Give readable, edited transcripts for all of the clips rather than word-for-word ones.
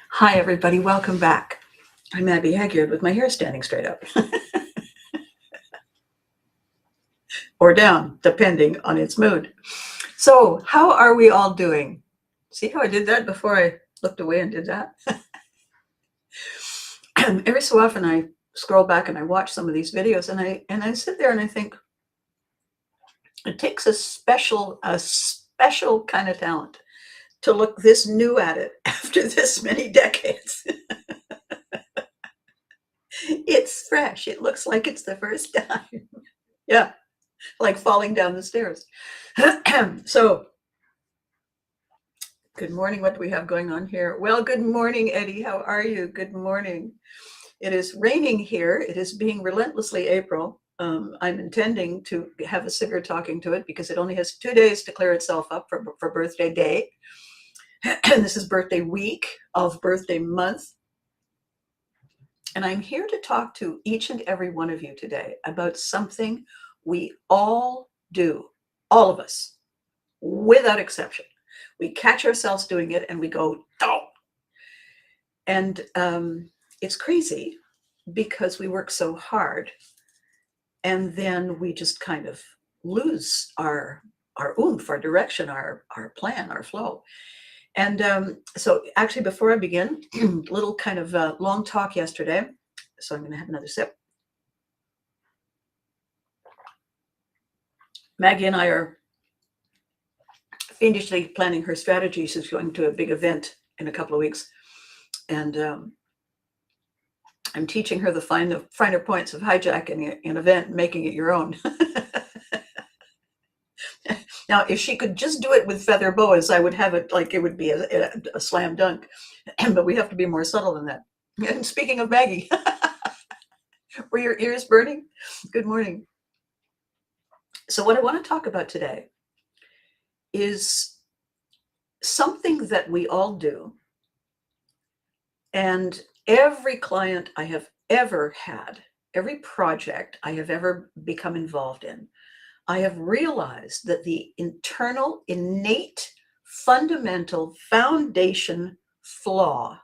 Hi, everybody. Welcome back. I'm Abby Haggard with my hair standing straight up or down, depending on its mood. So, how are we all doing? See how I did that before I looked away and did that? Every so often, I scroll back and I watch some of these videos, and I sit there and I think it takes a special kind of talent to look this new at it after this many decades. It's fresh. It looks like it's the first time. Yeah, like falling down the stairs. So, good morning. What do we have going on here? Well, good morning, Eddie. How are you? Good morning. It is raining here. It is being relentlessly April. I'm intending to have a singer talking to it because it only has 2 days to clear itself up for birthday day. And this is birthday week of birthday month. And I'm here to talk to each and every one of you today about something we all do, all of us, without exception. We catch ourselves doing it and we go, oh. And it's crazy because we work so hard and then we just kind of lose our oomph, our direction, our plan, our flow. And so actually, before I begin, little kind of long talk yesterday. So I'm going to have another sip. Maggie and I are fiendishly planning her strategy. She's going to a big event in a couple of weeks. And I'm teaching her the finer points of hijacking an event and making it your own. Now, if she could just do it with feather boas, I would have it like it would be a slam dunk. But we have to be more subtle than that. And speaking of Maggie, were your ears burning? Good morning. So what I want to talk about today is something that we all do. And every client I have ever had, every project I have ever become involved in, I have realized that the internal, innate, fundamental foundation flaw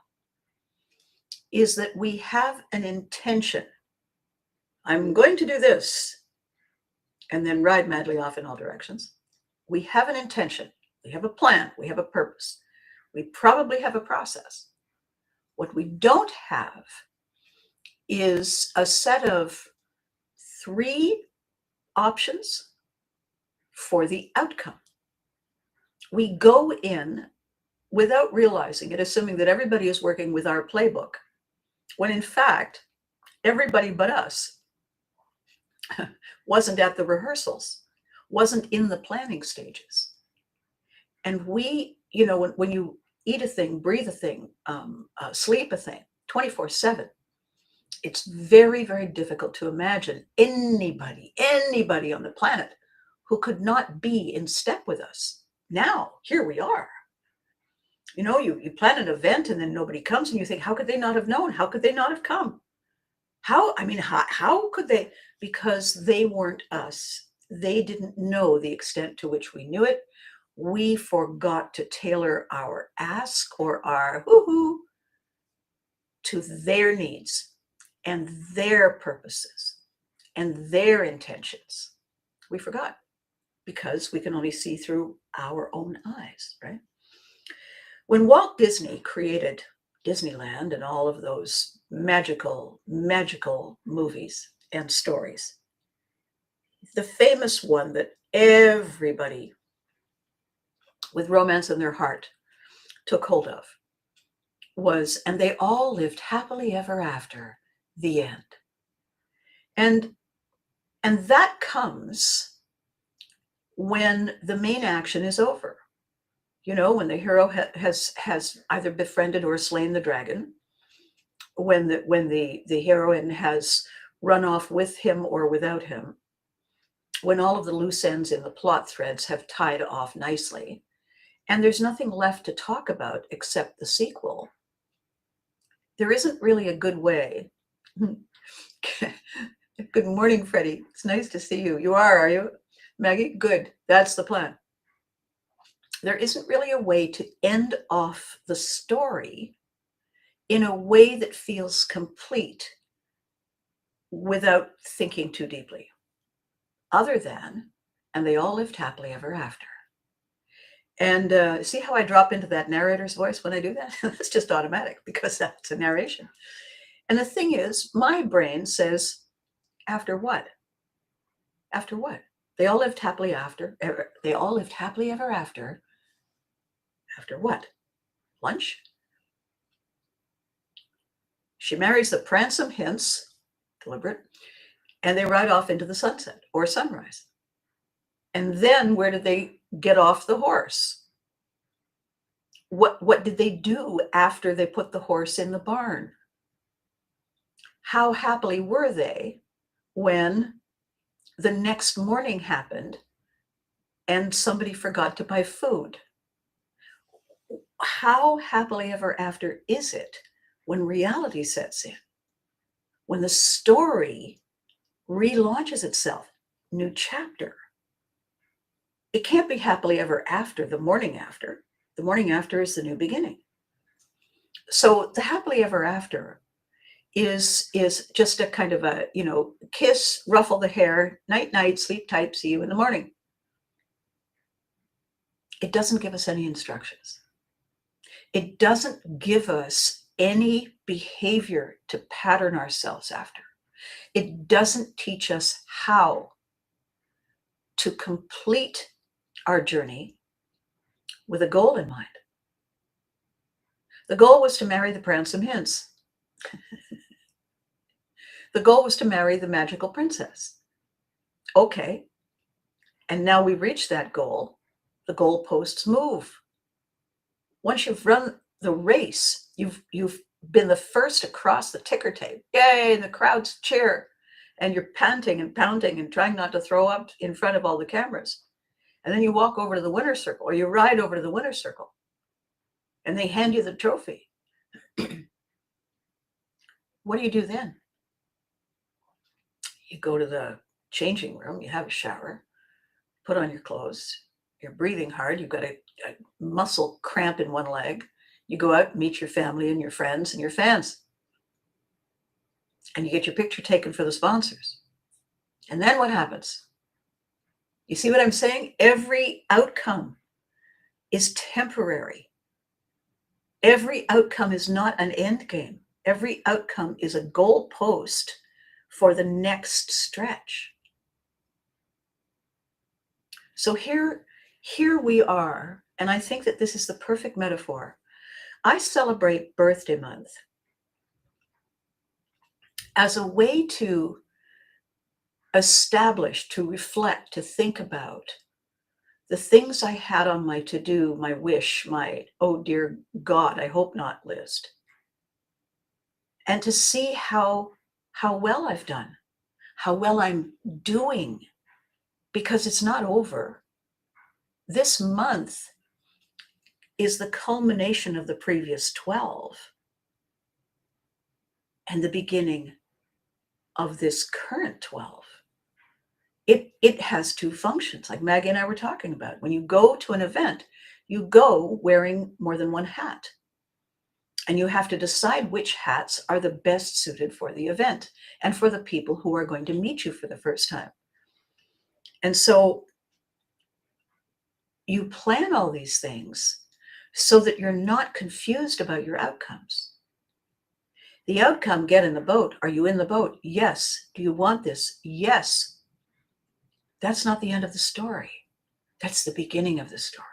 is that we have an intention. I'm going to do this, and then ride madly off in all directions. We have an intention. We have a plan. We have a purpose. We probably have a process. What we don't have is a set of 3 options for the outcome. We go in without realizing it, assuming that everybody is working with our playbook, when in fact, everybody but us wasn't at the rehearsals, wasn't in the planning stages. And we, when you eat a thing, breathe a thing, sleep a thing, 24/7, it's very, very difficult to imagine anybody on the planet who could not be in step with us. Now, here we are. You plan an event and then nobody comes and you think, how could they not have known? How could they not have come? How could they? Because they weren't us. They didn't know the extent to which we knew it. We forgot to tailor our ask or our woohoo to their needs and their purposes and their intentions. We forgot because we can only see through our own eyes, right? When Walt Disney created Disneyland and all of those magical movies and stories, the famous one that everybody with romance in their heart took hold of was, and they all lived happily ever after, the end. And that comes when the main action is over. When the hero has either befriended or slain the dragon, when the heroine has run off with him or without him, when all of the loose ends in the plot threads have tied off nicely, and there's nothing left to talk about except the sequel, there isn't really a good way. Good morning, Freddie. It's nice to see you. You are you? Maggie? Good. That's the plan. there isn't really a way to end off the story in a way that feels complete without thinking too deeply, other than, and they all lived happily ever after. And see how I drop into that narrator's voice when I do that? That's just automatic because that's a narration. And the thing is, my brain says, after what? After what? They all lived happily after. They all lived happily ever after. After what? Lunch? She marries the Pransome Hints, deliberate, and they ride off into the sunset or sunrise. And then where did they get off the horse? What did they do after they put the horse in the barn? How happily were they when the next morning happened and somebody forgot to buy food? How happily ever after is it when reality sets in? When the story relaunches itself, new chapter. It can't be happily ever after the morning after. The morning after is the new beginning. So the happily ever after is just a kind of a, kiss, ruffle the hair, night, night, sleep tight, see you in the morning. It doesn't give us any instructions. It doesn't give us any behavior to pattern ourselves after. It doesn't teach us how to complete our journey with a goal in mind. The goal was to marry the Pransome Hints. The goal was to marry the magical princess. Okay. And now we reach that goal. The goalposts move. Once you've run the race, you've been the first across the ticker tape. Yay, and the crowds cheer. And you're panting and pounding and trying not to throw up in front of all the cameras. And then you walk over to the winner's circle, or you ride over to the winner's circle, and they hand you the trophy. What do you do then? You go to the changing room, you have a shower, put on your clothes, you're breathing hard, you've got a muscle cramp in one leg. You go out and meet your family and your friends and your fans. And you get your picture taken for the sponsors. And then what happens? You see what I'm saying? Every outcome is temporary. Every outcome is not an end game. Every outcome is a goalpost for the next stretch. So here we are, and I think that this is the perfect metaphor. I celebrate Birthday Month as a way to establish, to reflect, to think about the things I had on my to-do, my wish, my, oh dear God, I hope not list. And to see how well I've done, how well I'm doing, because it's not over. This month is the culmination of the previous 12 and the beginning of this current 12. It has two functions, like Maggie and I were talking about. When you go to an event, you go wearing more than one hat. And you have to decide which hats are the best suited for the event and for the people who are going to meet you for the first time. And so you plan all these things so that you're not confused about your outcomes. The outcome, get in the boat. Are you in the boat? Yes. Do you want this? Yes. That's not the end of the story. That's the beginning of the story.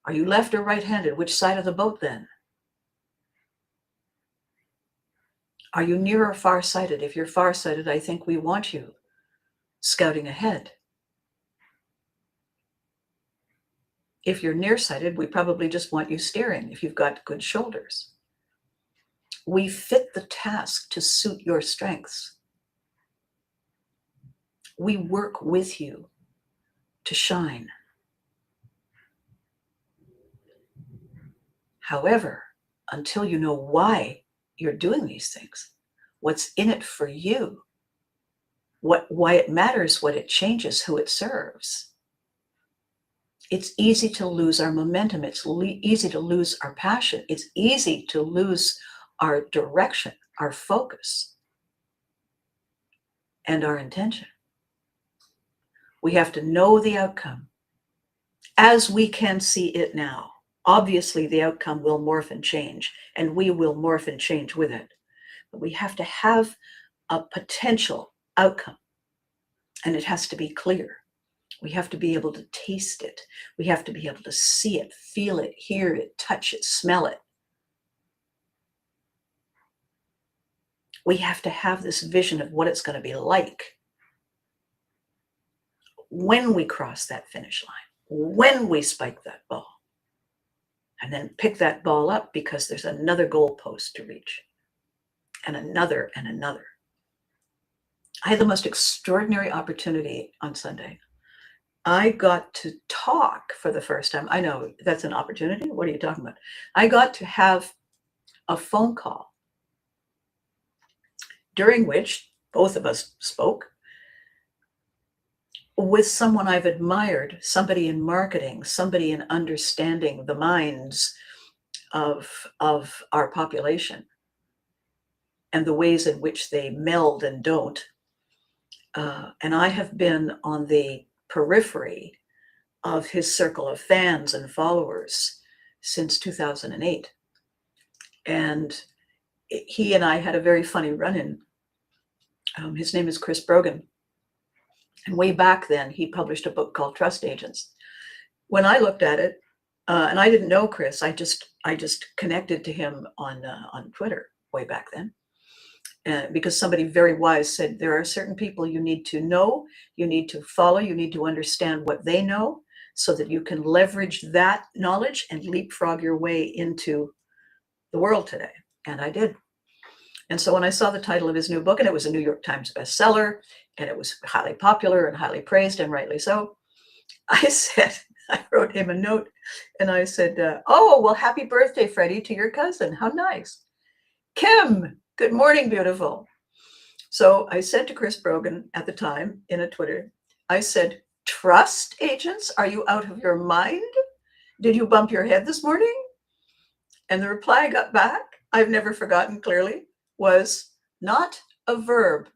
Are you left or right-handed? Which side of the boat then? Are you near or far-sighted? If you're far-sighted, I think we want you scouting ahead. If you're nearsighted, we probably just want you steering if you've got good shoulders. We fit the task to suit your strengths. We work with you to shine. However, until you know why you're doing these things, what's in it for you, why it matters, what it changes, who it serves, It's easy to lose our momentum. It's easy to lose our passion. It's easy to lose our direction, our focus, and our intention. We have to know the outcome as we can see it now. Obviously, the outcome will morph and change, and we will morph and change with it. But we have to have a potential outcome, and it has to be clear. We have to be able to taste it. We have to be able to see it, feel it, hear it, touch it, smell it. We have to have this vision of what it's going to be like when we cross that finish line, when we spike that ball, and then pick that ball up because there's another goalpost to reach, and another and another. I had the most extraordinary opportunity on Sunday. I got to talk for the first time. I know that's an opportunity. What are you talking about? I got to have a phone call during which both of us spoke with someone I've admired, somebody in marketing, somebody in understanding the minds of our population and the ways in which they meld and don't. And I have been on the periphery of his circle of fans and followers since 2008. And he and I had a very funny run-in. His name is Chris Brogan. And way back then, he published a book called Trust Agents. When I looked at it, and I didn't know Chris, I just connected to him on Twitter way back then. Because somebody very wise said, there are certain people you need to know, you need to follow, you need to understand what they know so that you can leverage that knowledge and leapfrog your way into the world today. And I did. And so when I saw the title of his new book, and it was a New York Times bestseller, and it was highly popular and highly praised, and rightly so, I wrote him a note, and I said, oh, well, happy birthday, Freddie, to your cousin. How nice. Kim, good morning, beautiful. So I said to Chris Brogan at the time in a Twitter, I said, trust agents, are you out of your mind? Did you bump your head this morning? And the reply I got back, I've never forgotten clearly, was not a verb.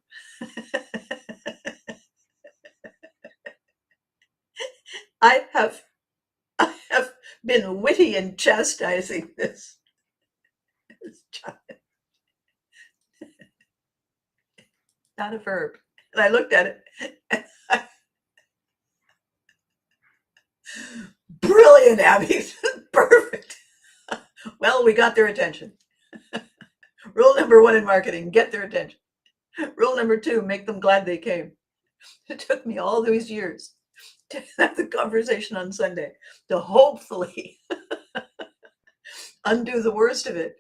I have been witty in chastising this child. Not a verb. And I looked at it. And brilliant, Abby. Perfect. Well, we got their attention. Rule number 1 in marketing, get their attention. Rule number 2, make them glad they came. It took me all these years to have the conversation on Sunday to hopefully undo the worst of it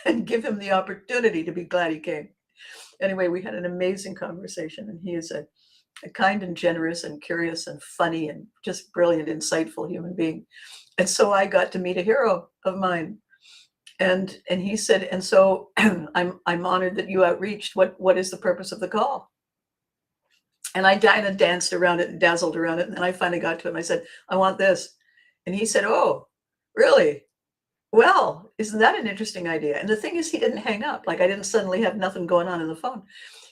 and give him the opportunity to be glad he came. Anyway, we had an amazing conversation, and he is a kind and generous and curious and funny and just brilliant, insightful human being. And so I got to meet a hero of mine. And he said, and so I'm honored that you outreached. What is the purpose of the call? And I kind of danced around it and dazzled around it. And then I finally got to him. I said, I want this. And he said, oh, really? Well, isn't that an interesting idea? And the thing is, he didn't hang up. Like I didn't suddenly have nothing going on the phone.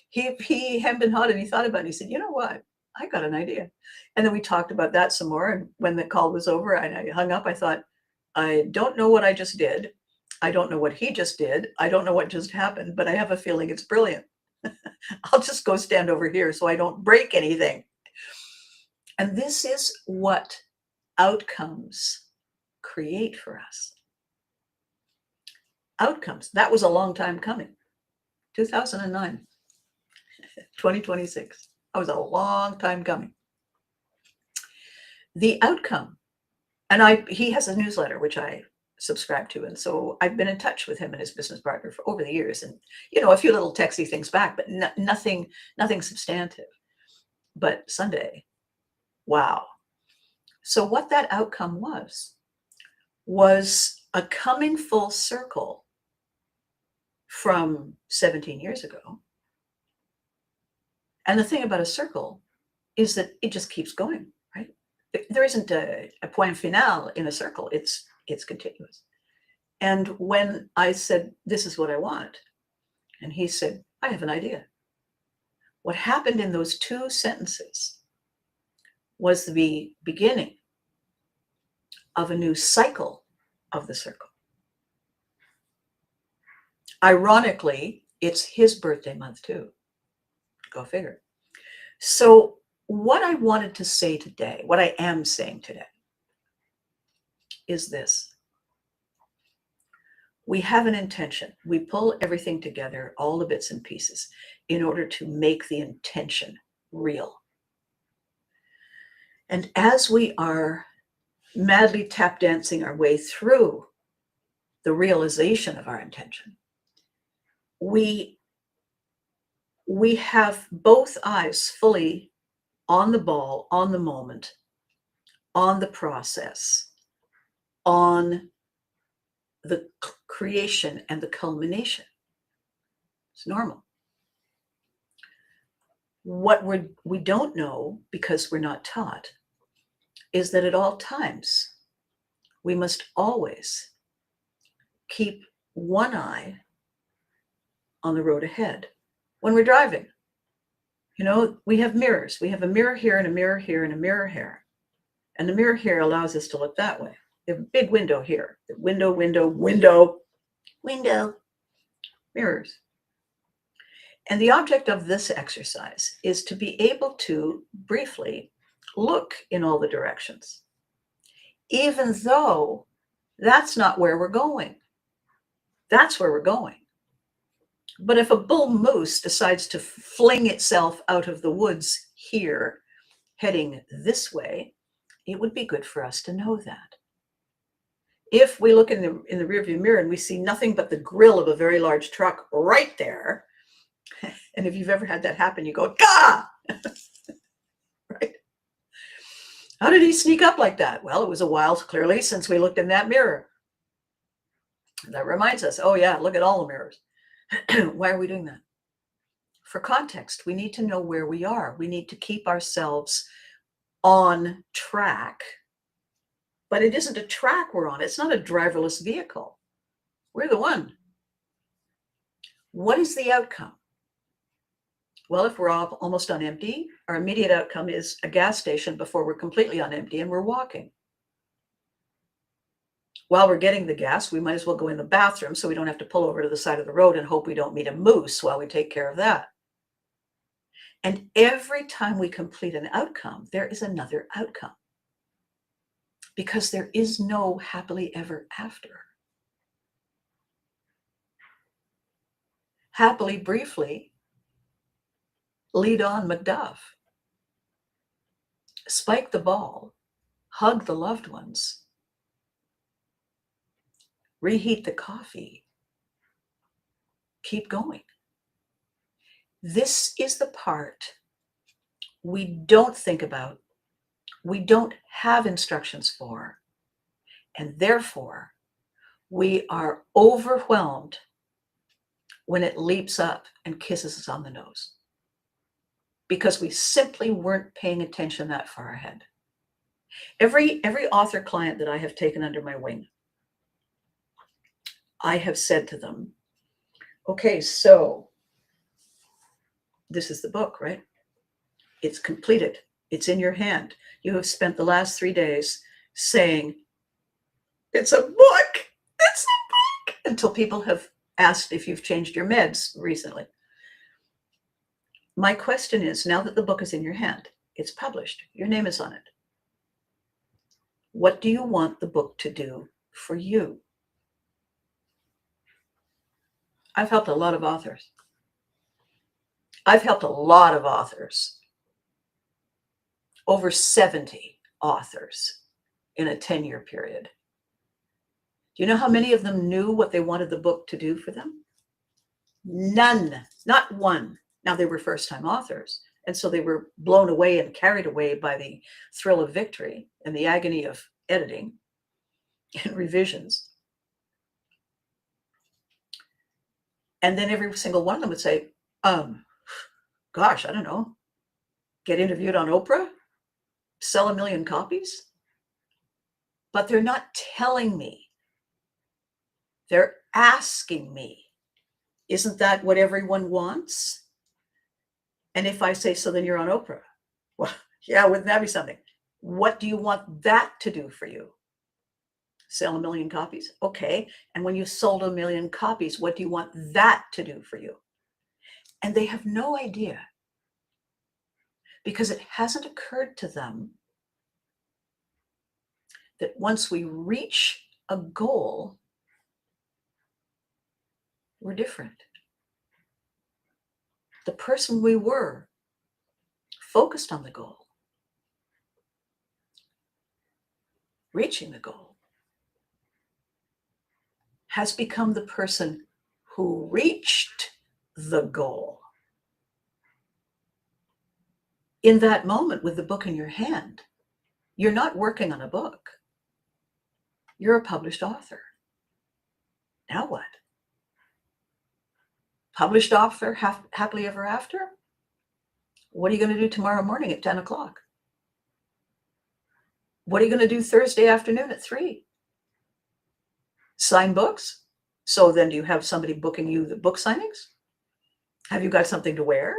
He hemmed and hawed and he thought about it. He said, you know what? I got an idea. And then we talked about that some more. And when the call was over, I hung up. I thought, I don't know what I just did. I don't know what he just did. I don't know what just happened, but I have a feeling it's brilliant. I'll just go stand over here so I don't break anything. And this is what outcomes create for us. Outcomes. That was a long time coming. 2009, 2026. That was a long time coming. The outcome, and he has a newsletter, which I subscribe to. And so I've been in touch with him and his business partner for over the years, and, a few little texty things back, but nothing substantive. But Sunday, wow. So what that outcome was a coming full circle from 17 years ago. And the thing about a circle is that it just keeps going, right? There isn't a point final in a circle. It's continuous. And when I said, this is what I want, and he said, I have an idea. What happened in those 2 sentences was the beginning of a new cycle of the circle. Ironically, it's his birthday month too. Go figure. So what I wanted to say today, what I am saying today, is this. We have an intention. We pull everything together, all the bits and pieces, in order to make the intention real. And as we are madly tap dancing our way through the realization of our intention, we have both eyes fully on the ball, on the moment, on the process, on the creation and the culmination. It's normal. What we don't know, because we're not taught, is that at all times, we must always keep one eye on the road ahead. When we're driving, we have mirrors. We have a mirror here and a mirror here and a mirror here. And the mirror here allows us to look that way. We have a big window here. Window, mirrors. And the object of this exercise is to be able to briefly look in all the directions, even though that's not where we're going. That's where we're going. But if a bull moose decides to fling itself out of the woods here, heading this way, it would be good for us to know that. If we look in the rearview mirror and we see nothing but the grill of a very large truck right there, and if you've ever had that happen, you go, gah! Right? How did he sneak up like that? Well, it was a while, clearly, since we looked in that mirror. That reminds us, oh yeah, look at all the mirrors. Why are we doing that? For context, we need to know where we are. We need to keep ourselves on track. But it isn't a track we're on. It's not a driverless vehicle. We're the one. What is the outcome? Well, if we're almost on empty, our immediate outcome is a gas station before we're completely on empty and we're walking. While we're getting the gas, we might as well go in the bathroom so we don't have to pull over to the side of the road and hope we don't meet a moose while we take care of that. And every time we complete an outcome, there is another outcome. Because there is no happily ever after. Happily, briefly, lead on Macduff. Spike the ball, hug the loved ones, reheat the coffee, keep going. This is the part we don't think about, we don't have instructions for, and therefore we are overwhelmed when it leaps up and kisses us on the nose, because we simply weren't paying attention that far ahead. Every author client that I have taken under my wing, I have said to them, okay, so this is the book, right? It's completed. It's in your hand. You have spent the last 3 days saying, it's a book, it's a book, until people have asked if you've changed your meds recently. My question is, now that the book is in your hand, it's published, your name is on it, what do you want the book to do for you? I've helped a lot of authors. Over 70 authors in a 10-year period. Do you know how many of them knew what they wanted the book to do for them? None, not one. Now, they were first-time authors, and so they were blown away and carried away by the thrill of victory and the agony of editing and revisions. And then every single one of them would say, gosh, I don't know, get interviewed on Oprah? sell 1 million copies, but they're not telling me. They're asking me, isn't that what everyone wants? And if I say, so then you're on Oprah. Well, yeah, wouldn't that be something? What do you want that to do for you? Sell 1 million copies. Okay. And when you sold 1 million copies, what do you want that to do for you? And they have no idea, because it hasn't occurred to them that once we reach a goal, we're different. The person we were, focused on the goal, reaching the goal, has become the person who reached the goal. In that moment with the book in your hand, you're not working on a book. You're a published author. Now what? Published author, happily ever after? What are you going to do tomorrow morning at 10 o'clock? What are you going to do Thursday afternoon at 3? Sign books? So then do you have somebody booking you the book signings? Have you got something to wear?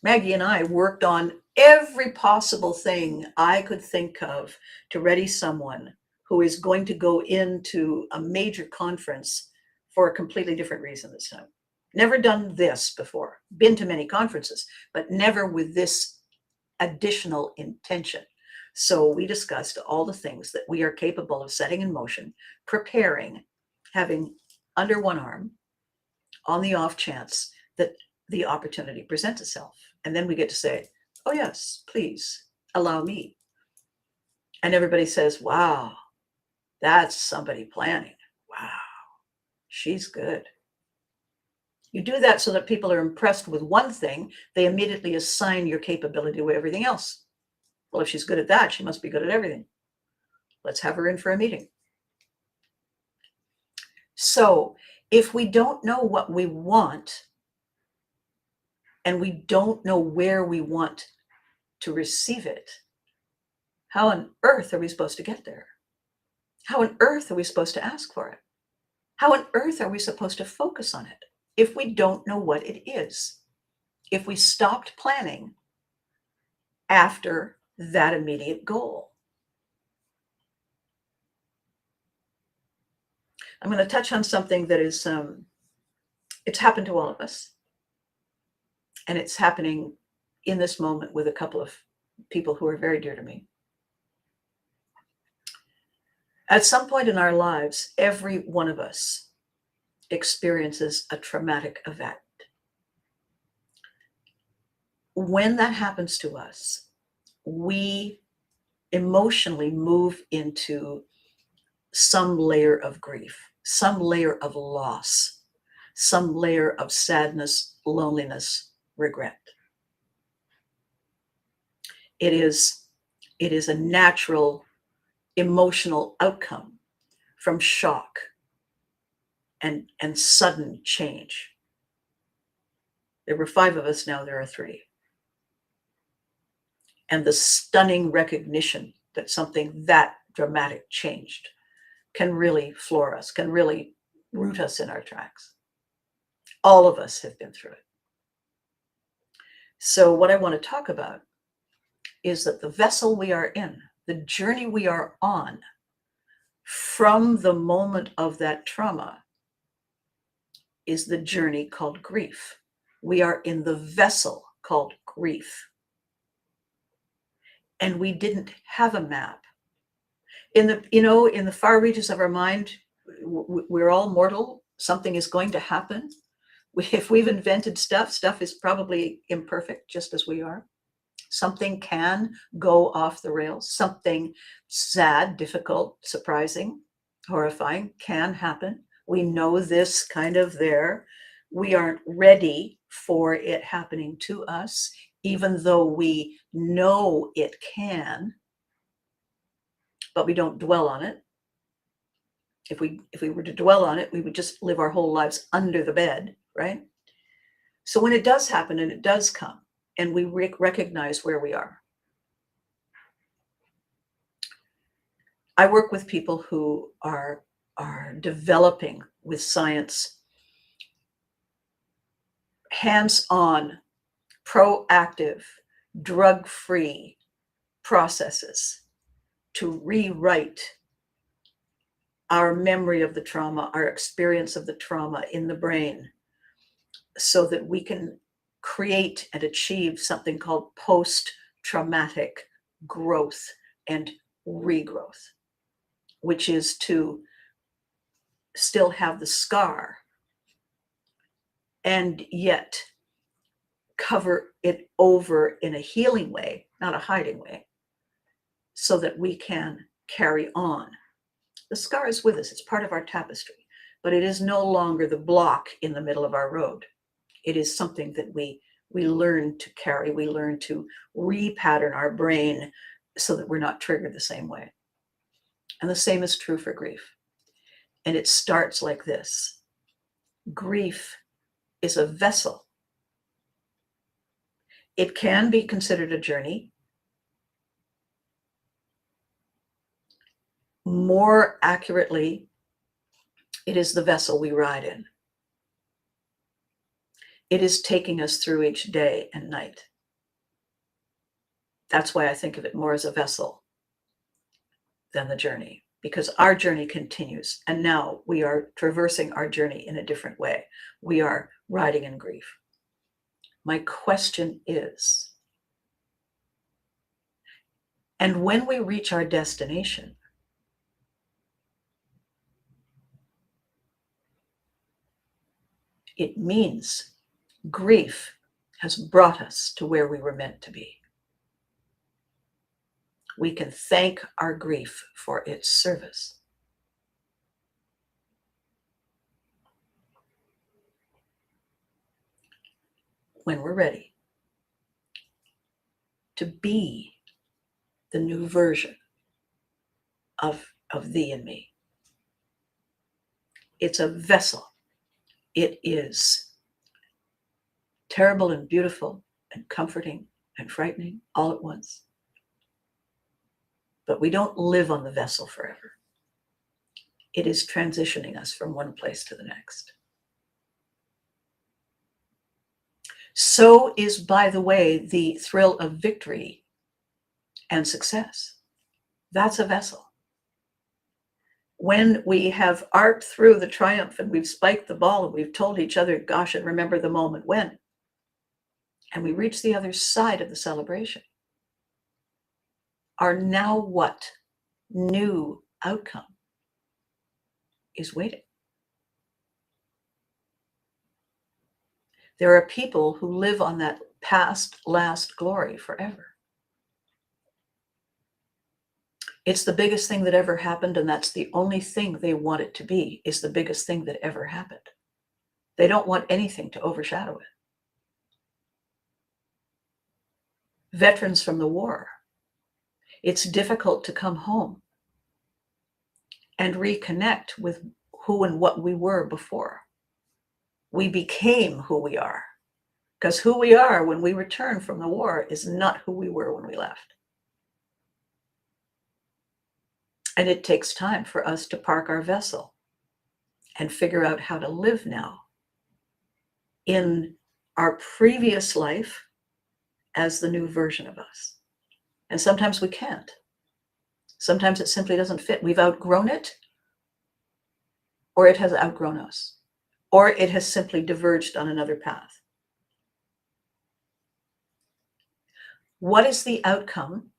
Maggie and I worked on every possible thing I could think of to ready someone who is going to go into a major conference for a completely different reason this time. Never done this before. Been to many conferences, but never with this additional intention. So we discussed all the things that we are capable of setting in motion, preparing, having under one arm, on the off chance that the opportunity presents itself. And then we get to say, oh yes, please allow me. And everybody says, wow, that's somebody planning. Wow, she's good. You do that so that people are impressed with one thing, they immediately assign your capability to everything else. Well, if she's good at that, she must be good at everything. Let's have her in for a meeting. So if we don't know what we want, and we don't know where we want to receive it, how on earth are we supposed to get there? How on earth are we supposed to ask for it? How on earth are we supposed to focus on it if we don't know what it is? If we stopped planning after that immediate goal? I'm going to touch on something that is, it's happened to all of us. And it's happening in this moment with a couple of people who are very dear to me. At some point in our lives, every one of us experiences a traumatic event. When that happens to us, we emotionally move into some layer of grief, some layer of loss, some layer of sadness, loneliness, regret. It is a natural emotional outcome from shock and sudden change. There were 5 of us, now there are 3. And the stunning recognition that something that dramatic changed can really floor us, can really root us in our tracks. All of us have been through it. So what I want to talk about is that the vessel we are in, the journey we are on from the moment of that trauma, is the journey called grief. We are in the vessel called grief. And we didn't have a map. In the far reaches of our mind, we're all mortal. Something is going to happen. If we've invented stuff is probably imperfect, just as we are. Something can go off the rails. Something sad, difficult, surprising, horrifying can happen. We know this kind of there. We aren't ready for it happening to us, even though we know it can, but we don't dwell on it. If we were to dwell on it, we would just live our whole lives under the bed, right? So when it does happen and it does come, and we recognize where we are, I work with people who are developing with science hands-on, proactive, drug-free processes to rewrite our memory of the trauma, our experience of the trauma in the brain, so that we can create and achieve something called post-traumatic growth and regrowth, which is to still have the scar and yet cover it over in a healing way, not a hiding way, so that we can carry on. The scar is with us, it's part of our tapestry, but it is no longer the block in the middle of our road. It is something that we learn to carry, we learn to repattern our brain so that we're not triggered the same way. And the same is true for grief. And it starts like this. Grief is a vessel. It can be considered a journey. More accurately, it is the vessel we ride in. It is taking us through each day and night. That's why I think of it more as a vessel than the journey, because our journey continues. And now we are traversing our journey in a different way. We are riding in grief. My question is, and when we reach our destination, it means grief has brought us to where we were meant to be. We can thank our grief for its service. When we're ready to be the new version of thee and me. It's a vessel. It is terrible and beautiful and comforting and frightening all at once. But we don't live on the vessel forever. It is transitioning us from one place to the next. So is, by the way, the thrill of victory and success. That's a vessel. When we have arced through the triumph and we've spiked the ball and we've told each other, gosh, and remember the moment when, and we reach the other side of the celebration, our now what new outcome is waiting. There are people who live on that past last glory forever. It's the biggest thing that ever happened, and that's the only thing they want it to be, is the biggest thing that ever happened. They don't want anything to overshadow it. Veterans from the war, it's difficult to come home and reconnect with who and what we were before. We became who we are, because who we are when we return from the war is not who we were when we left. And it takes time for us to park our vessel and figure out how to live now in our previous life as the new version of us. And sometimes we can't. Sometimes it simply doesn't fit. We've outgrown it, or it has outgrown us, or it has simply diverged on another path. What is the outcome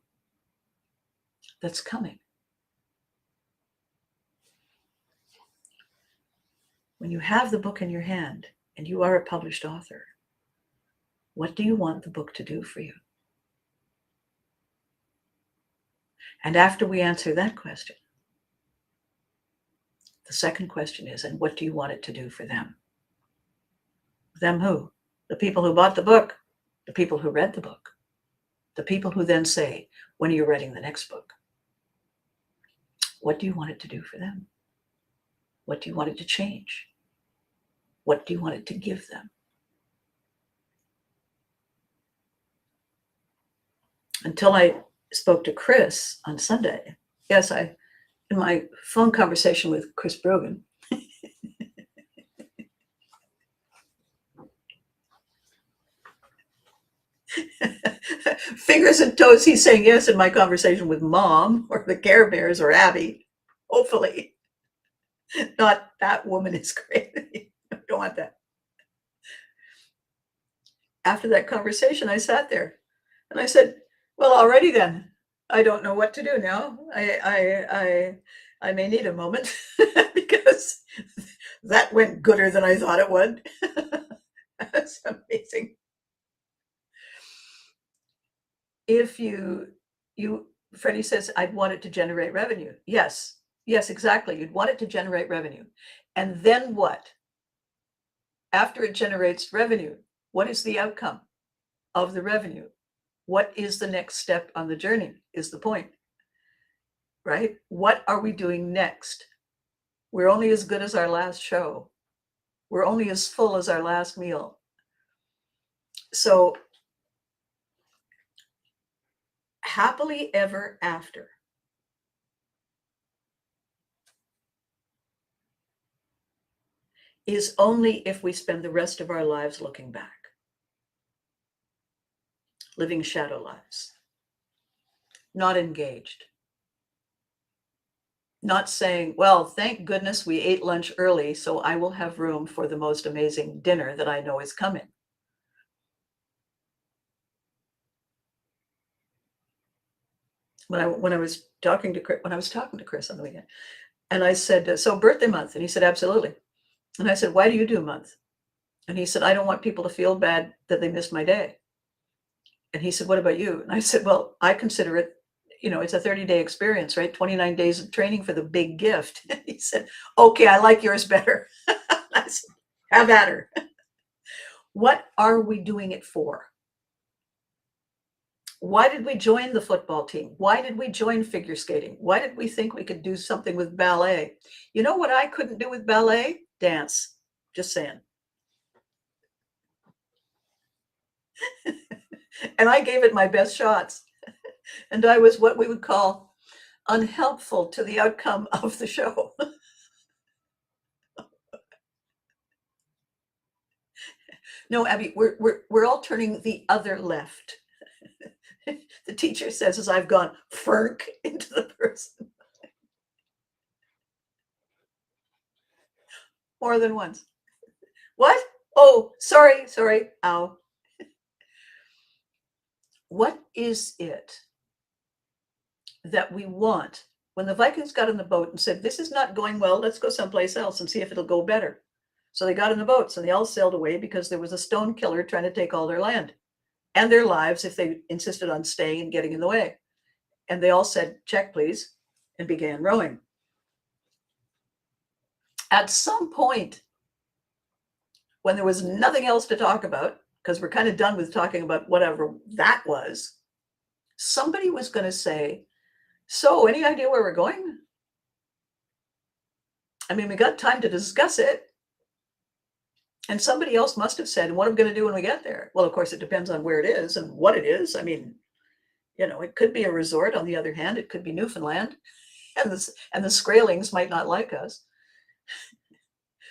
that's coming? When you have the book in your hand and you are a published author, what do you want the book to do for you? And after we answer that question, the second question is, and what do you want it to do for them? Them who? The people who bought the book, the people who read the book, the people who then say, when are you writing the next book? What do you want it to do for them? What do you want it to change? What do you want it to give them? Until I spoke to Chris on Sunday, yes, I in my phone conversation with Chris Brogan, fingers and toes, he's saying yes in my conversation with Mom or the Care Bears or Abby. Hopefully, not that woman is crazy. I don't want that. After that conversation, I sat there and I said, well, alrighty then. I don't know what to do now. I may need a moment because that went gooder than I thought it would. That's amazing. If Freddie says, I'd want it to generate revenue. Yes, exactly. You'd want it to generate revenue. And then what? After it generates revenue, what is the outcome of the revenue? What is the next step on the journey is the point, right? What are we doing next? We're only as good as our last show. We're only as full as our last meal. So happily ever after is only if we spend the rest of our lives looking back, living shadow lives, not engaged, not saying, well, thank goodness we ate lunch early, so I will have room for the most amazing dinner that I know is coming. When I was talking to Chris on the weekend, and I said, so birthday month, and he said, absolutely. And I said, why do you do a month? And he said, I don't want people to feel bad that they missed my day. And he said, what about you? And I said, well, I consider it, it's a 30-day experience, right? 29 days of training for the big gift. He said, okay, I like yours better. I said, have at her. What are we doing it for? Why did we join the football team? Why did we join figure skating? Why did we think we could do something with ballet? You know what I couldn't do with ballet? Dance. Just saying. And I gave it my best shots. And I was what we would call unhelpful to the outcome of the show. No, Abby, we're all turning the other left. The teacher says as I've gone ferk into the person. More than once. What? Oh, sorry. Ow. What is it that we want? When the Vikings got in the boat and said, this is not going well, let's go someplace else and see if it'll go better. So they got in the boats and they all sailed away because there was a stone killer trying to take all their land and their lives if they insisted on staying and getting in the way. And they all said, check, please, and began rowing. At some point, when there was nothing else to talk about, because we're kind of done with talking about whatever that was, somebody was going to say, so any idea where we're going? I mean, we got time to discuss it. And somebody else must have said, what are we going to do when we get there? Well, of course, it depends on where it is and what it is. I mean, it could be a resort. On the other hand, it could be Newfoundland. And the Skraelings might not like us.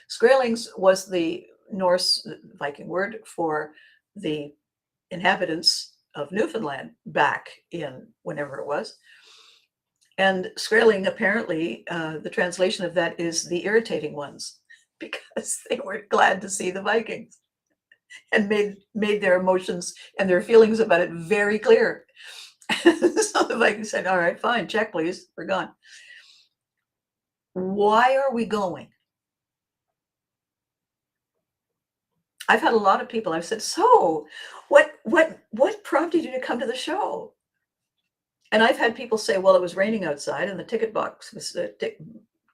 Skraelings was the Norse Viking word for the inhabitants of Newfoundland back in whenever it was. And Skraeling, apparently, the translation of that is the irritating ones, because they were glad to see the Vikings and made their emotions and their feelings about it very clear. So the Vikings said, all right, fine, check, please, we're gone. Why are we going? I've had a lot of people, I've said, so what prompted you to come to the show? And I've had people say, well, it was raining outside and the ticket box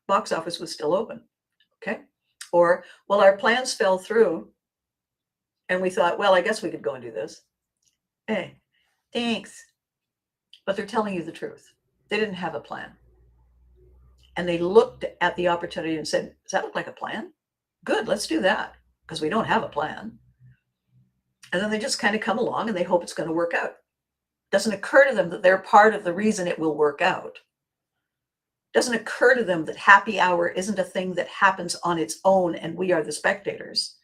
box office was still open. Okay. Or, well, our plans fell through and we thought, well, I guess we could go and do this. Hey, thanks. But they're telling you the truth. They didn't have a plan. And they looked at the opportunity and said, does that look like a plan? Good, let's do that, because we don't have a plan. And then they just kind of come along and they hope it's going to work out. It doesn't occur to them that they're part of the reason it will work out. Doesn't occur to them that happy hour isn't a thing that happens on its own and we are the spectators.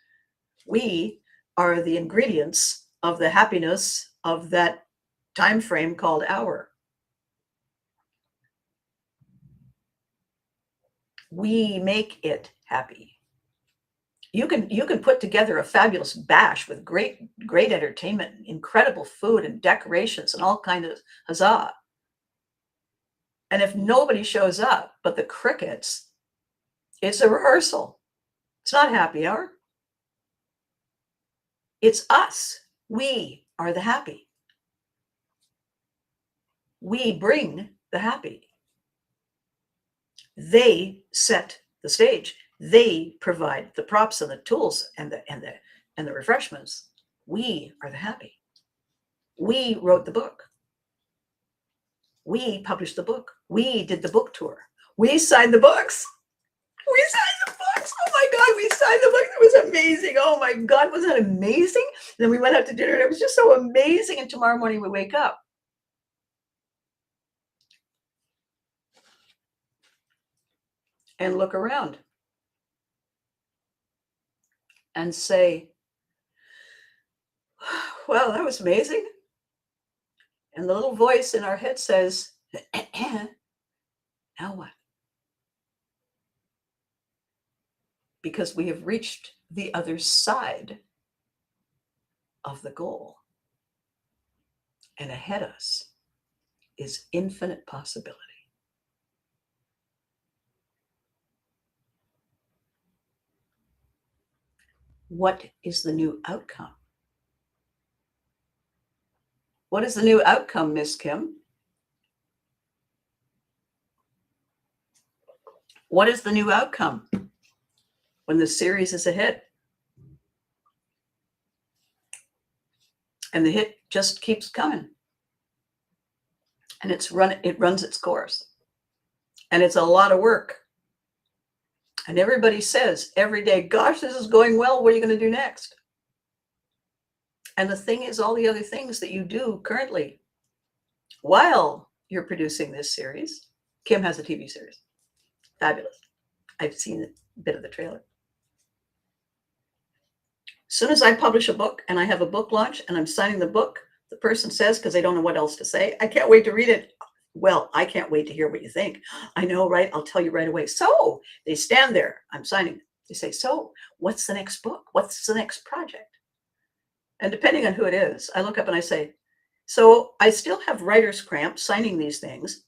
We are the ingredients of the happiness of that time frame called hour. We make it happy. You can put together a fabulous bash with great entertainment, incredible food and decorations and all kinds of huzzah. And if nobody shows up but the crickets, it's a rehearsal. It's not happy hour. It's us. We are the happy. We bring the happy. They set the stage. They provide the props and the tools and the refreshments. We are the happy. We wrote the book. We published the book. We did the book tour. We signed the books. We signed the books. Oh my God, we signed the books. It was amazing. Oh my God, wasn't that amazing? And then we went out to dinner and it was just so amazing. And tomorrow morning we wake up. And look around and say, well, that was amazing. And the little voice in our head says, now what? Because we have reached the other side of the goal. And ahead of us is infinite possibility. What is the new outcome? What is the new outcome, Miss Kim? What is the new outcome when the series is a hit? And the hit just keeps coming. And it runs its course. And it's a lot of work. And everybody says every day, gosh, this is going well. What are you going to do next? And the thing is, all the other things that you do currently while you're producing this series, Kim has a TV series. Fabulous. I've seen a bit of the trailer. As soon as I publish a book and I have a book launch and I'm signing the book, the person says, because they don't know what else to say, I can't wait to read it. Well, I can't wait to hear what you think. I know, right? I'll tell you right away. So they stand there. I'm signing. They say, so what's the next book? What's the next project? And depending on who it is, I look up and I say, so I still have writer's cramp signing these things.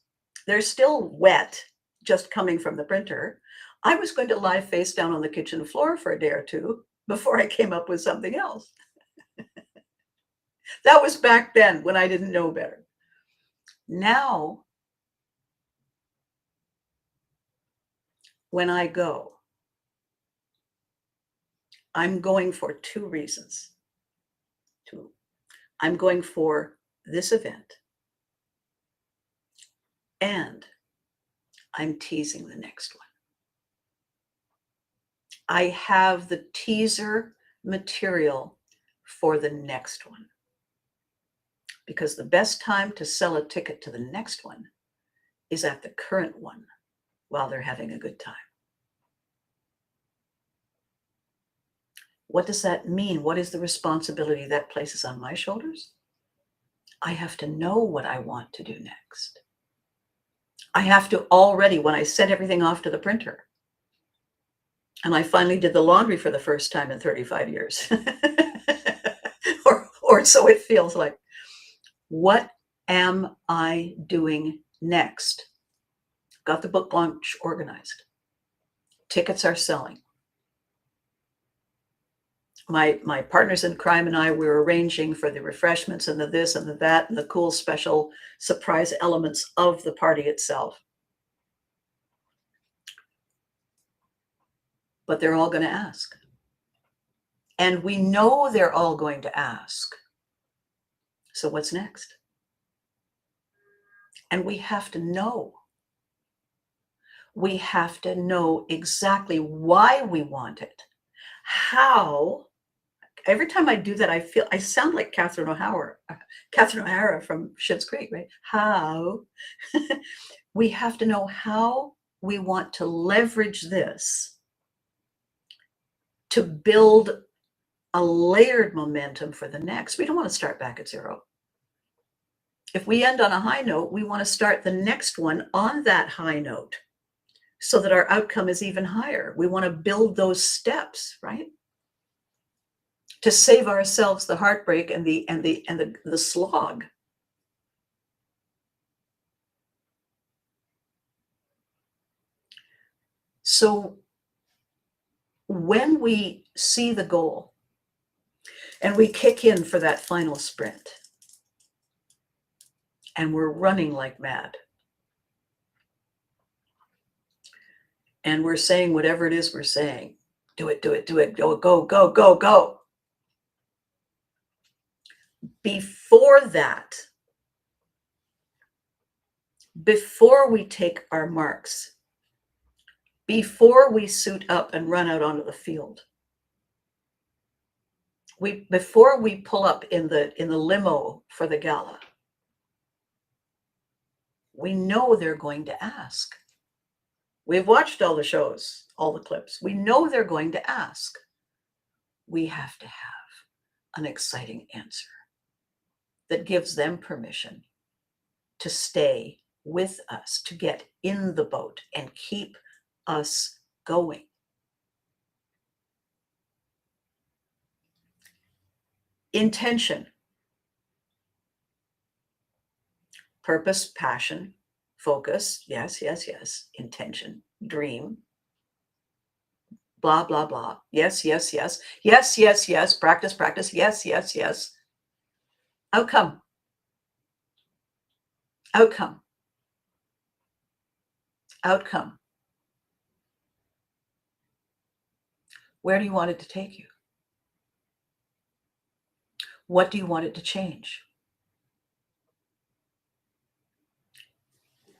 They're still wet, just coming from the printer. I was going to lie face down on the kitchen floor for a day or two before I came up with something else. That was back then when I didn't know better. Now, when I go, I'm going for two reasons. I'm going for this event, and I'm teasing the next one. I have the teaser material for the next one, because the best time to sell a ticket to the next one is at the current one while they're having a good time. What does that mean? What is the responsibility that places on my shoulders? I have to know what I want to do next. I have to already, when I send everything off to the printer, and I finally did the laundry for the first time in 35 years, or so it feels like, what am I doing next? Got the book launch organized. Tickets are selling. My partners in crime and I were arranging for the refreshments and the this and the that and the cool special surprise elements of the party itself. But they're all going to ask. And we know they're all going to ask. So what's next? And we have to know. We have to know exactly why we want it. How. Every time I do that, I sound like Catherine O'Hara from Schitt's Creek, right? How? We have to know how we want to leverage this to build a layered momentum for the next. We don't want to start back at zero. If we end on a high note, we want to start the next one on that high note so that our outcome is even higher. We want to build those steps, right? To save ourselves the heartbreak and the slog. So when we see the goal and we kick in for that final sprint and we're running like mad and we're saying whatever it is we're saying, do it, do it, do it, go, go, go, go, go. Before that, before we take our marks, before we suit up and run out onto the field, before we pull up in the limo for the gala, we know they're going to ask. We've watched all the shows, all the clips. We know they're going to ask. We have to have an exciting answer that gives them permission to stay with us, to get in the boat and keep us going. Intention, purpose, passion, focus, yes, yes, yes, intention, dream, blah, blah, blah, yes, yes, yes, yes, yes, yes, practice, practice, yes, yes, yes, outcome, outcome, outcome. Where do you want it to take you? What do you want it to change?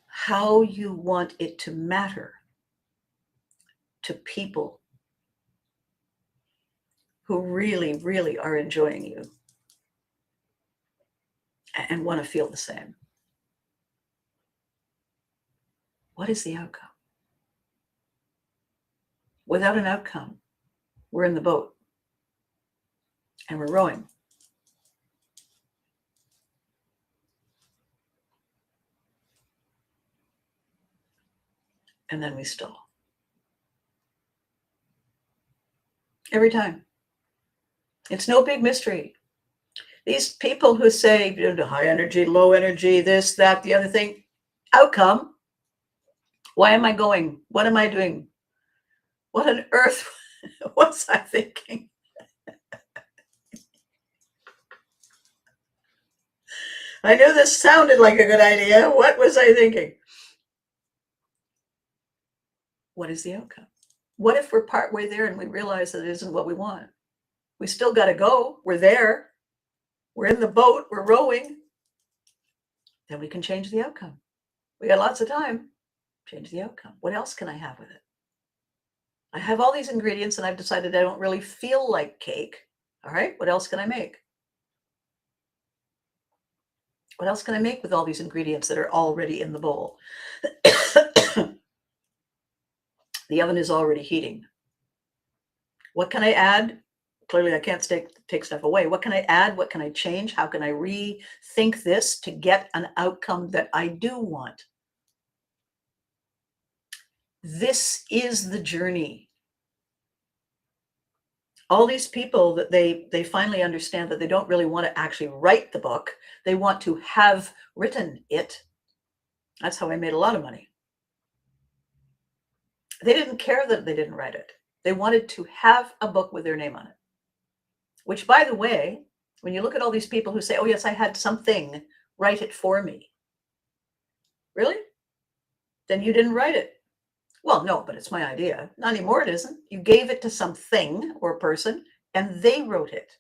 How you want it to matter to people who really, really are enjoying you and want to feel the same. What is the outcome? Without an outcome, we're in the boat and we're rowing. And then we stall. Every time. It's no big mystery. These people who say high energy, low energy, this, that, the other thing, outcome. Why am I going? What am I doing? What on earth was I thinking? I knew this sounded like a good idea. What was I thinking? What is the outcome? What if we're partway there and we realize that it isn't what we want? We still got to go. We're there. We're in the boat. We're rowing. Then we can change the outcome. We got lots of time. Change the outcome. What else can I have with it? I have all these ingredients and I've decided I don't really feel like cake. All right, what else can I make? What else can I make with all these ingredients that are already in the bowl? The oven is already heating. What can I add? Clearly, I can't take stuff away. What can I add? What can I change? How can I rethink this to get an outcome that I do want? This is the journey. All these people that they finally understand that they don't really want to actually write the book. They want to have written it. That's how I made a lot of money. They didn't care that they didn't write it. They wanted to have a book with their name on it. Which, by the way, when you look at all these people who say, oh, yes, I had something write it for me. Really? Then you didn't write it. Well, no, but it's my idea. Not anymore, it isn't. You gave it to something or person, and they wrote it.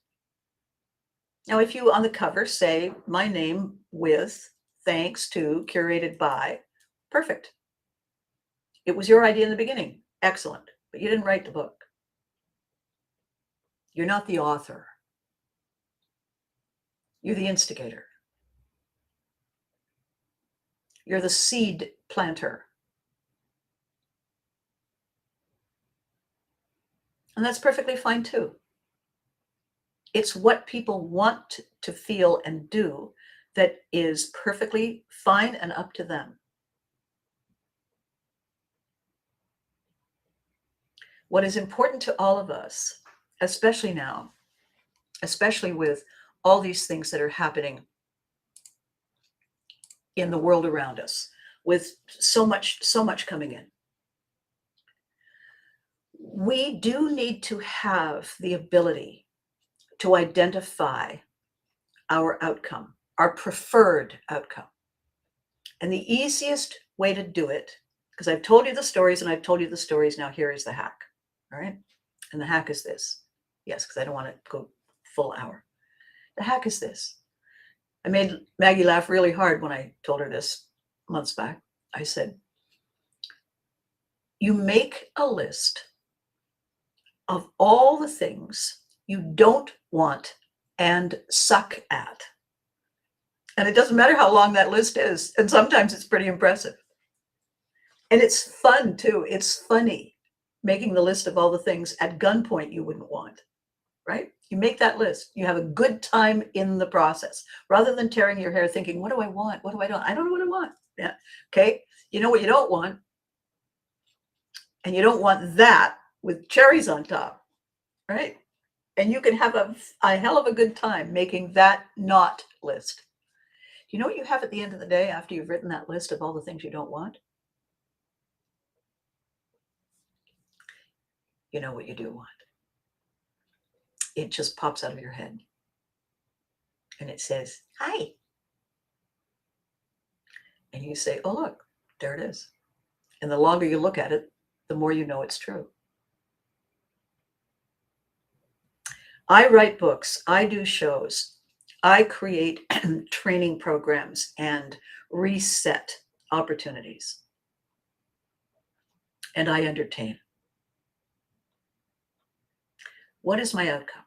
Now, if you on the cover say my name with, thanks to, curated by, perfect. It was your idea in the beginning. Excellent. But you didn't write the book. You're not the author. You're the instigator. You're the seed planter. And that's perfectly fine too. It's what people want to feel and do that is perfectly fine and up to them. What is important to all of us, especially now, especially with all these things that are happening in the world around us, with so much coming in, we do need to have the ability to identify our outcome, our preferred outcome. And the easiest way to do it, because I've told you the stories and I've told you the stories, now here is the hack. All right. And the hack is this. Yes, because I don't want to go full hour. The hack is this. I made Maggie laugh really hard when I told her this months back. I said, you make a list of all the things you don't want and suck at. And it doesn't matter how long that list is. And sometimes it's pretty impressive. And it's fun too. It's funny making the list of all the things at gunpoint you wouldn't want, right? You make that list. You have a good time in the process rather than tearing your hair thinking, what do I want? What do I don't? I don't know what I want. Yeah. Okay. You know what you don't want? And you don't want that with cherries on top, right? And you can have a hell of a good time making that not list. You know what you have at the end of the day after you've written that list of all the things you don't want? You know what you do want. It just pops out of your head. And it says, hi. And you say, oh, look, there it is. And the longer you look at it, the more you know it's true. I write books. I do shows. I create training programs and reset opportunities. And I entertain. What is my outcome?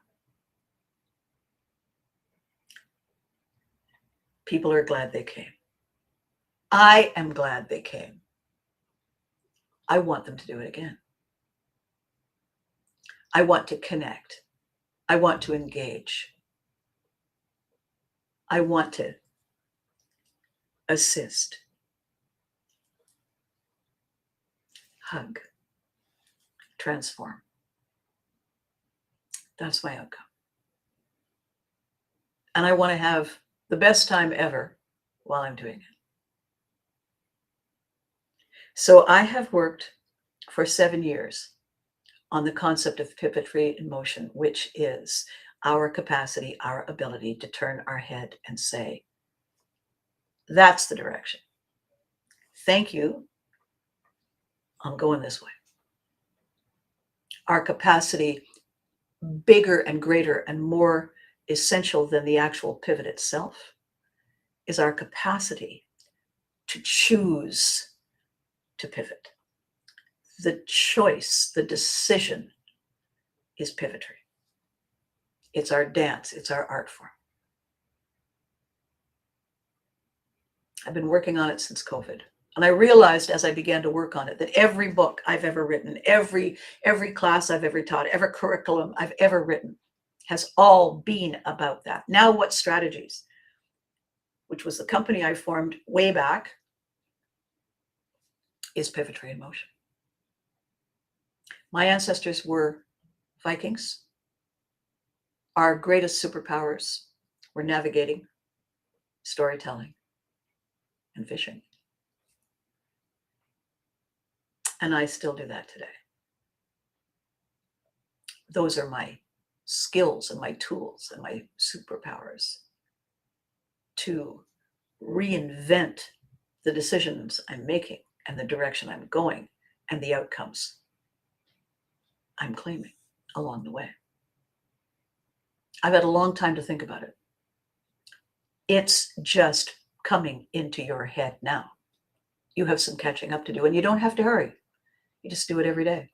People are glad they came. I am glad they came. I want them to do it again. I want to connect. I want to engage. I want to assist. Hug. Transform. That's my outcome. And I want to have the best time ever while I'm doing it. So I have worked for 7 years on the concept of pivotry in motion, which is our capacity, our ability to turn our head and say, that's the direction. Thank you. I'm going this way. Our capacity, bigger and greater and more essential than the actual pivot itself, is our capacity to choose to pivot. The choice, the decision is pivotry. It's our dance. It's our art form. I've been working on it since COVID. And I realized as I began to work on it that every book I've ever written, every class I've ever taught, every curriculum I've ever written has all been about that. Now What Strategies, which was the company I formed way back, is Pivotry in Motion. My ancestors were Vikings. Our greatest superpowers were navigating, storytelling, and fishing. And I still do that today. Those are my skills and my tools and my superpowers to reinvent the decisions I'm making and the direction I'm going and the outcomes I'm claiming along the way. I've had a long time to think about it. It's just coming into your head now. You have some catching up to do, and you don't have to hurry. You just do it every day.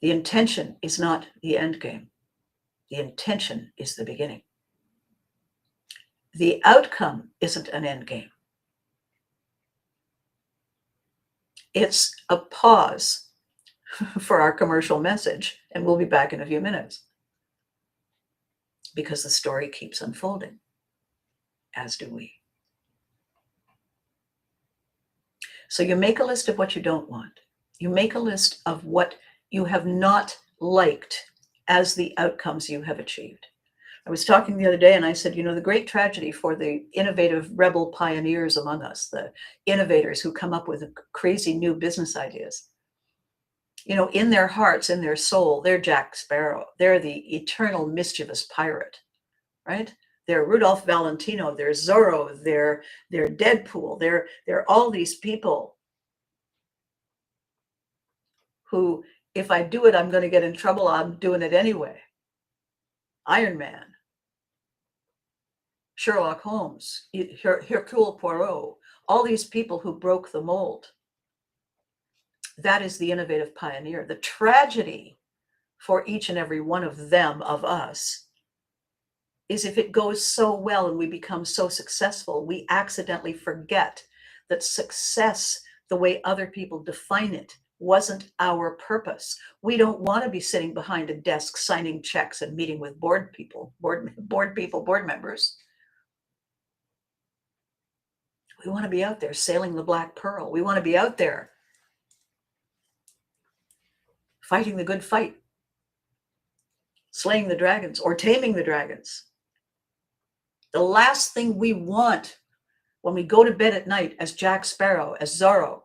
The intention is not the end game. The intention is the beginning. The outcome isn't an end game. It's a pause for our commercial message, and we'll be back in a few minutes because the story keeps unfolding, as do we. So you make a list of what you don't want. You make a list of what you have not liked as the outcomes you have achieved. I was talking the other day and I said, the great tragedy for the innovative rebel pioneers among us, the innovators who come up with crazy new business ideas, in their hearts, in their soul, they're Jack Sparrow. They're the eternal mischievous pirate, right? They're Rudolph Valentino, they're Zorro, they're Deadpool, they're all these people who, if I do it, I'm going to get in trouble. I'm doing it anyway. Iron Man, Sherlock Holmes, Hercule Poirot, all these people who broke the mold. That is the innovative pioneer. The tragedy for each and every one of them, of us, is if it goes so well and we become so successful, we accidentally forget that success, the way other people define it, wasn't our purpose. We don't want to be sitting behind a desk signing checks and meeting with board members. We want to be out there sailing the Black Pearl. We want to be out there fighting the good fight, slaying the dragons or taming the dragons. The last thing we want when we go to bed at night as Jack Sparrow, as Zorro,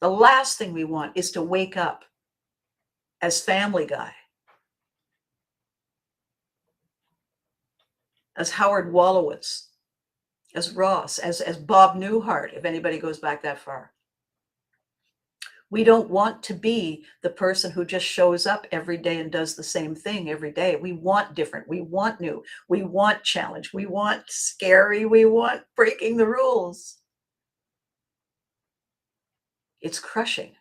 the last thing we want is to wake up as Family Guy, as Howard Wolowitz, as Ross, as Bob Newhart, if anybody goes back that far. We don't want to be the person who just shows up every day and does the same thing every day. We want different. We want new. We want challenge. We want scary. We want breaking the rules. It's crushing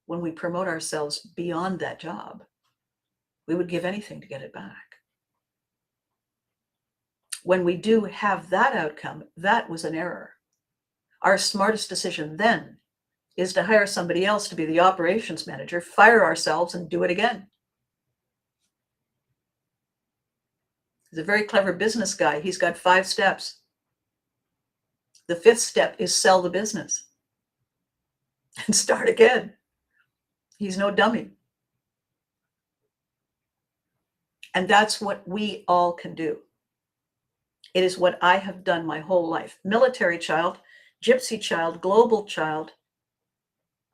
when we promote ourselves beyond that job. We would give anything to get it back. When we do have that outcome, that was an error. Our smartest decision then is to hire somebody else to be the operations manager, fire ourselves, and do it again. He's a very clever business guy. He's got 5 steps. The 5th step is sell the business and start again. He's no dummy. And that's what we all can do. It is what I have done my whole life. Military child, gypsy child, global child.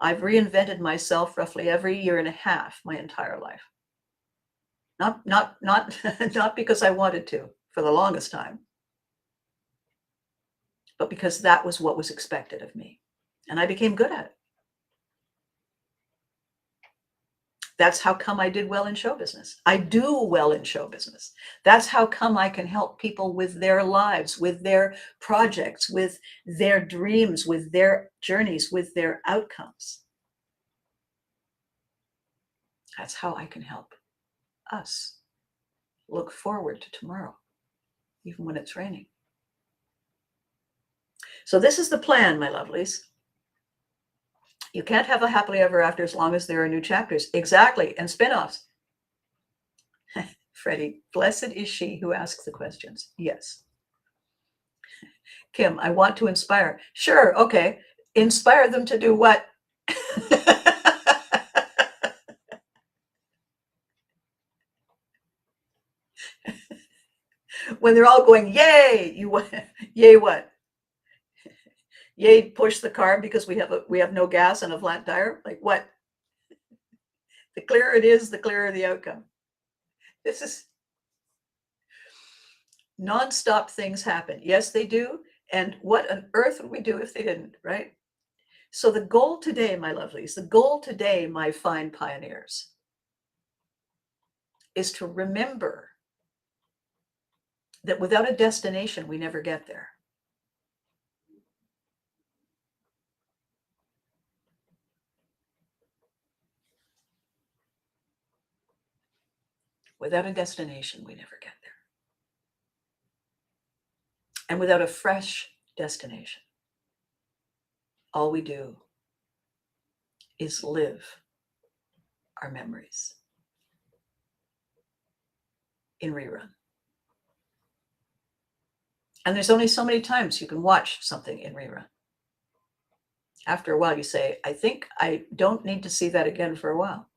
I've reinvented myself roughly every year and a half my entire life. Not because I wanted to for the longest time, but because that was what was expected of me. And I became good at it. That's how come I did well in show business. I do well in show business. That's how come I can help people with their lives, with their projects, with their dreams, with their journeys, with their outcomes. That's how I can help us look forward to tomorrow, even when it's raining. So this is the plan, my lovelies. You can't have a happily ever after as long as there are new chapters. Exactly. And spin-offs. Freddie, blessed is she who asks the questions. Yes. Kim, I want to inspire. Sure. Okay. Inspire them to do what? When they're all going, yay, yay what? Yay, push the car because we have no gas and a flat tire. Like what? The clearer it is, the clearer the outcome. This is nonstop. Things happen. Yes, they do. And what on earth would we do if they didn't, right? So the goal today, my lovelies, the goal today, my fine pioneers, is to remember that without a destination, we never get there. Without a destination, we never get there. And without a fresh destination, all we do is live our memories in rerun. And there's only so many times you can watch something in rerun. After a while, you say, I think I don't need to see that again for a while.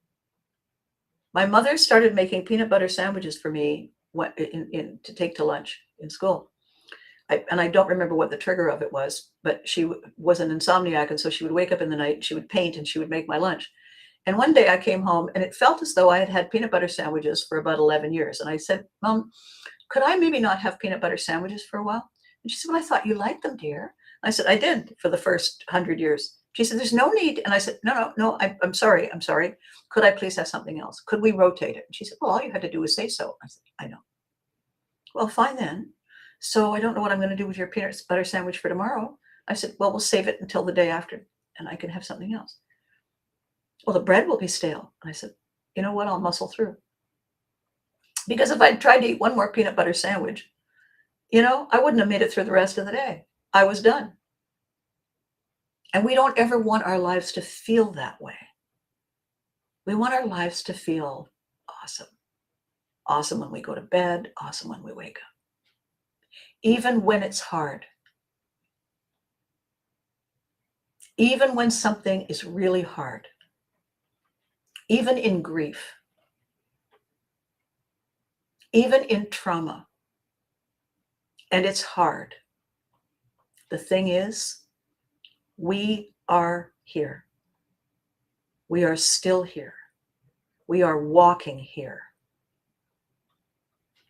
My mother started making peanut butter sandwiches for me to take to lunch in school. And I don't remember what the trigger of it was, but she was an insomniac. And so she would wake up in the night, and she would paint, and she would make my lunch. And one day I came home, and it felt as though I had had peanut butter sandwiches for about 11 years. And I said, Mom, could I maybe not have peanut butter sandwiches for a while? And she said, well, I thought you liked them, dear. I said, I did for the first 100 years. She said, there's no need. And I said, no, I'm sorry. Could I please have something else? Could we rotate it? And she said, well, all you had to do was say so. I said, I know. Well, fine then. So I don't know what I'm going to do with your peanut butter sandwich for tomorrow. I said, well, we'll save it until the day after, and I can have something else. Well, the bread will be stale. And I said, you know what? I'll muscle through. Because if I'd tried to eat one more peanut butter sandwich, I wouldn't have made it through the rest of the day. I was done. And we don't ever want our lives to feel that way. We want our lives to feel awesome. Awesome when we go to bed, awesome when we wake up. Even when it's hard. Even when something is really hard. Even in grief. Even in trauma. And it's hard. The thing is, we are here. We are still here. We are walking here.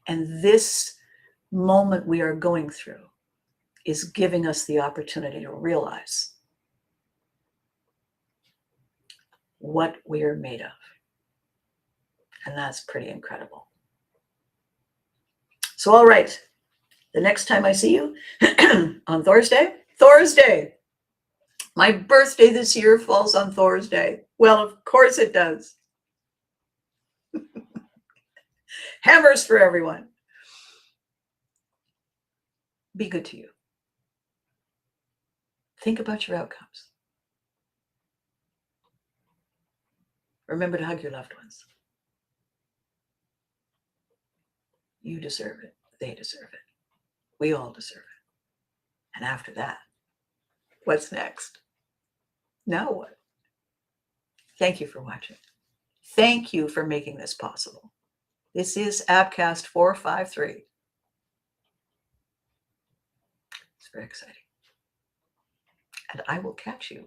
And this moment we are going through is giving us the opportunity to realize what we are made of. And that's pretty incredible. So, all right, the next time I see you on Thursday, my birthday this year falls on Thursday. Well, of course it does. Hammers for everyone. Be good to you. Think about your outcomes. Remember to hug your loved ones. You deserve it. They deserve it. We all deserve it. And after that, what's next? Now what? Thank you for watching. Thank you for making this possible. This is ABCAST 453. It's very exciting. And I will catch you